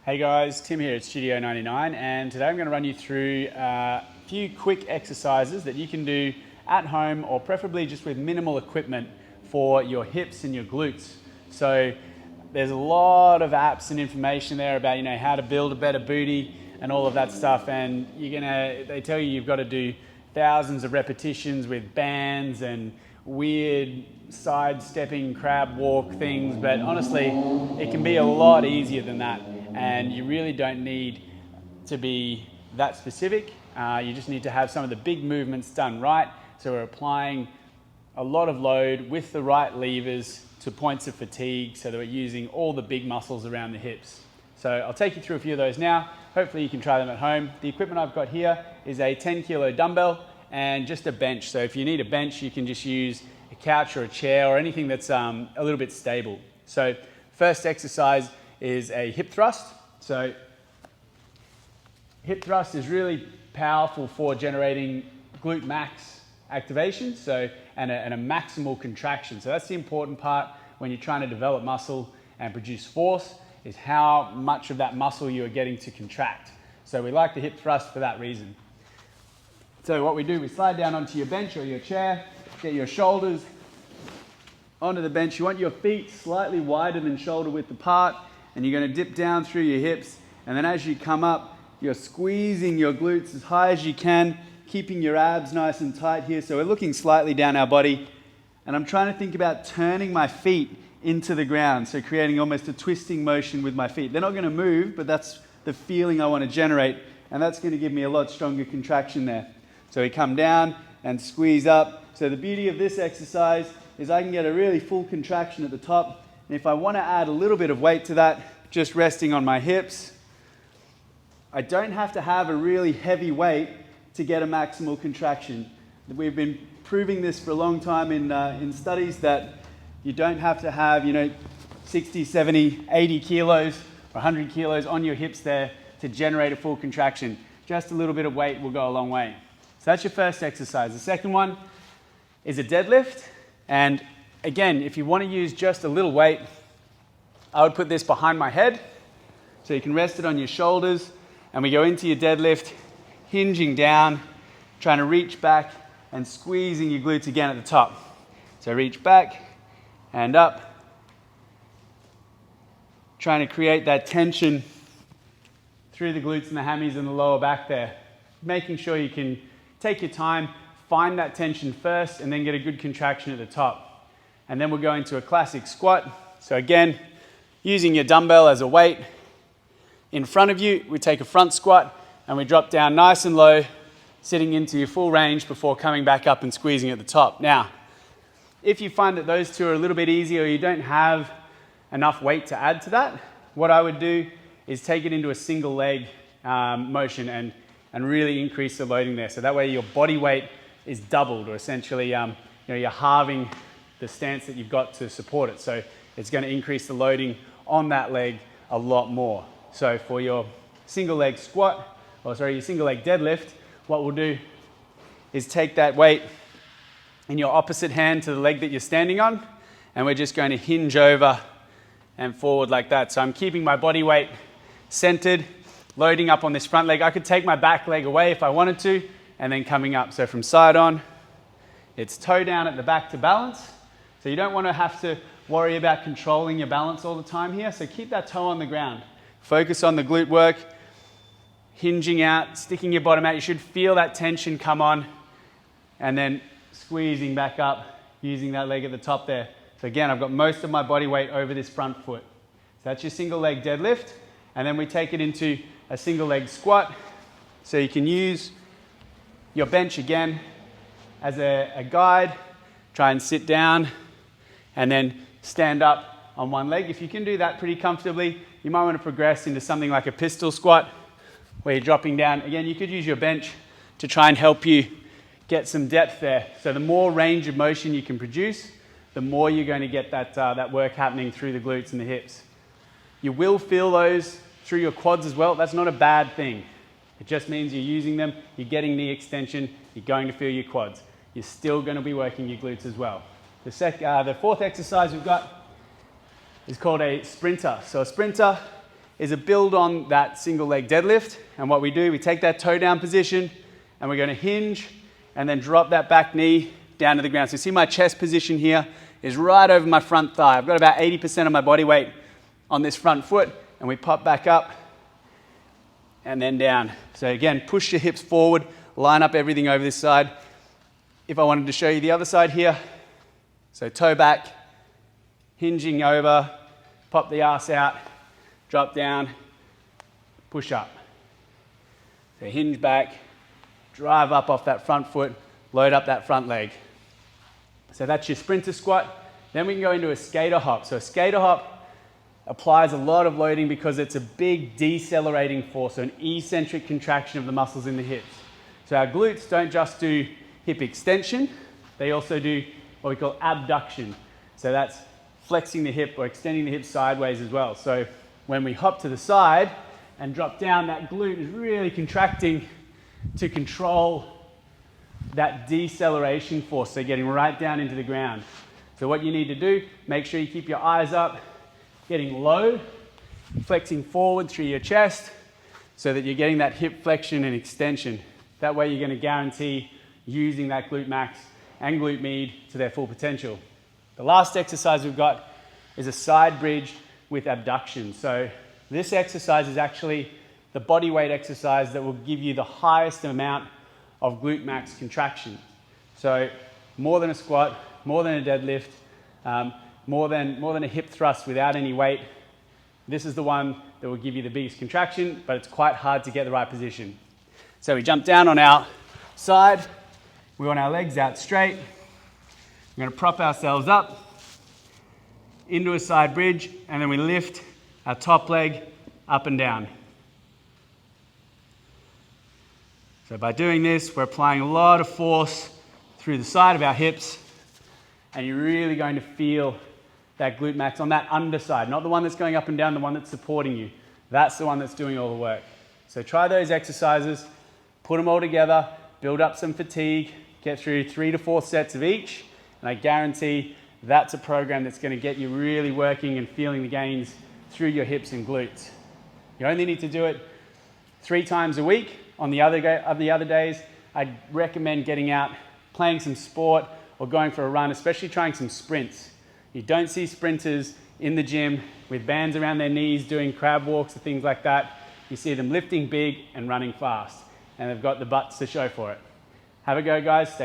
Hey guys, Tim here at Studio 99, and today I'm going to run you through a few quick exercises that you can do at home or preferably just with minimal equipment for your hips and your glutes. So there's a lot of apps and information there about how to build a better booty and all of that stuff, and they tell you you've got to do thousands of repetitions with bands and weird sidestepping crab walk things, but honestly it can be a lot easier than that. And you really don't need to be that specific. You just need to have some of the big movements done right. So we're applying a lot of load with the right levers to points of fatigue so that we're using all the big muscles around the hips. So I'll take you through a few of those now. Hopefully you can try them at home. The equipment I've got here is a 10 kilo dumbbell and just a bench. So if you need a bench, you can just use a couch or a chair or anything that's a little bit stable. So first exercise is a hip thrust. So hip thrust is really powerful for generating glute max activation, and a maximal contraction. So that's the important part when you're trying to develop muscle and produce force, is how much of that muscle you are getting to contract. So we like the hip thrust for that reason. So what we do, we slide down onto your bench or your chair, get your shoulders onto the bench. You want your feet slightly wider than shoulder width apart, and you're going to dip down through your hips, and then as you come up, you're squeezing your glutes as high as you can, keeping your abs nice and tight here. So we're looking slightly down our body, and I'm trying to think about turning my feet into the ground, so creating almost a twisting motion with my feet. They're not going to move, but that's the feeling I want to generate, and that's going to give me a lot stronger contraction there. So we come down and squeeze up. So the beauty of this exercise is I can get a really full contraction at the top. And if I want to add a little bit of weight to that, just resting on my hips, I don't have to have a really heavy weight to get a maximal contraction. We've been proving this for a long time in studies that you don't have to have 60, 70, 80 kilos or 100 kilos on your hips there to generate a full contraction. Just a little bit of weight will go a long way. So that's your first exercise. The second one is a deadlift. And again, if you want to use just a little weight, I would put this behind my head so you can rest it on your shoulders, and we go into your deadlift, hinging down, trying to reach back and squeezing your glutes again at the top. So reach back and up, trying to create that tension through the glutes and the hammies and the lower back there. Making sure you can take your time, find that tension first, and then get a good contraction at the top. And then we'll go into a classic squat. So again, using your dumbbell as a weight in front of you, we take a front squat and we drop down nice and low, sitting into your full range before coming back up and squeezing at the top. Now, if you find that those two are a little bit easy, or you don't have enough weight to add to that, what I would do is take it into a single leg motion and really increase the loading there. So that way your body weight is doubled, or essentially you're halving the stance that you've got to support it. So it's going to increase the loading on that leg a lot more. So for your single leg your single leg deadlift, what we'll do is take that weight in your opposite hand to the leg that you're standing on, and we're just going to hinge over and forward like that. So I'm keeping my body weight centered, loading up on this front leg. I could take my back leg away if I wanted to, and then coming up. So from side on, it's toe down at the back to balance. So you don't want to have to worry about controlling your balance all the time here. So keep that toe on the ground. Focus on the glute work, hinging out, sticking your bottom out. You should feel that tension come on, and then squeezing back up, using that leg at the top there. So again, I've got most of my body weight over this front foot. So that's your single leg deadlift. And then we take it into a single leg squat. So you can use your bench again as a guide. Try and sit down and then stand up on one leg. If you can do that pretty comfortably, you might want to progress into something like a pistol squat, where you're dropping down. Again, you could use your bench to try and help you get some depth there. So the more range of motion you can produce, the more you're going to get that work happening through the glutes and the hips. You will feel those through your quads as well. That's not a bad thing. It just means you're using them, you're getting knee extension, you're going to feel your quads. You're still going to be working your glutes as well. The fourth exercise we've got is called a sprinter. So a sprinter is a build on that single leg deadlift. And what we do, we take that toe down position and we're going to hinge and then drop that back knee down to the ground. So you see my chest position here is right over my front thigh. I've got about 80% of my body weight on this front foot, and we pop back up and then down. So again, push your hips forward, line up everything over this side. If I wanted to show you the other side here, so toe back, hinging over, pop the ass out, drop down, push up. So hinge back, drive up off that front foot, load up that front leg. So that's your sprinter squat. Then we can go into a skater hop. So a skater hop applies a lot of loading because it's a big decelerating force, so an eccentric contraction of the muscles in the hips. So our glutes don't just do hip extension, they also do what we call abduction. So that's flexing the hip or extending the hip sideways as well. So when we hop to the side and drop down, that glute is really contracting to control that deceleration force, so getting right down into the ground. So what you need to do, make sure you keep your eyes up, getting low, flexing forward through your chest so that you're getting that hip flexion and extension. That way you're going to guarantee using that glute max and glute med to their full potential. The last exercise we've got is a side bridge with abduction. So this exercise is actually the body weight exercise that will give you the highest amount of glute max contraction. So more than a squat, more than a deadlift, more than a hip thrust without any weight. This is the one that will give you the biggest contraction, but it's quite hard to get the right position. So we jump down on our side. We want our legs out straight. We're going to prop ourselves up into a side bridge, and then we lift our top leg up and down. So by doing this, we're applying a lot of force through the side of our hips, and you're really going to feel that glute max on that underside, not the one that's going up and down, the one that's supporting you. That's the one that's doing all the work. So try those exercises, put them all together, build up some fatigue, get through 3 to 4 sets of each, and I guarantee that's a program that's going to get you really working and feeling the gains through your hips and glutes. You only need to do it 3 times a week. On the other days, I'd recommend getting out, playing some sport, or going for a run, especially trying some sprints. You don't see sprinters in the gym with bands around their knees doing crab walks or things like that. You see them lifting big and running fast, and they've got the butts to show for it. Have a go, guys. Stay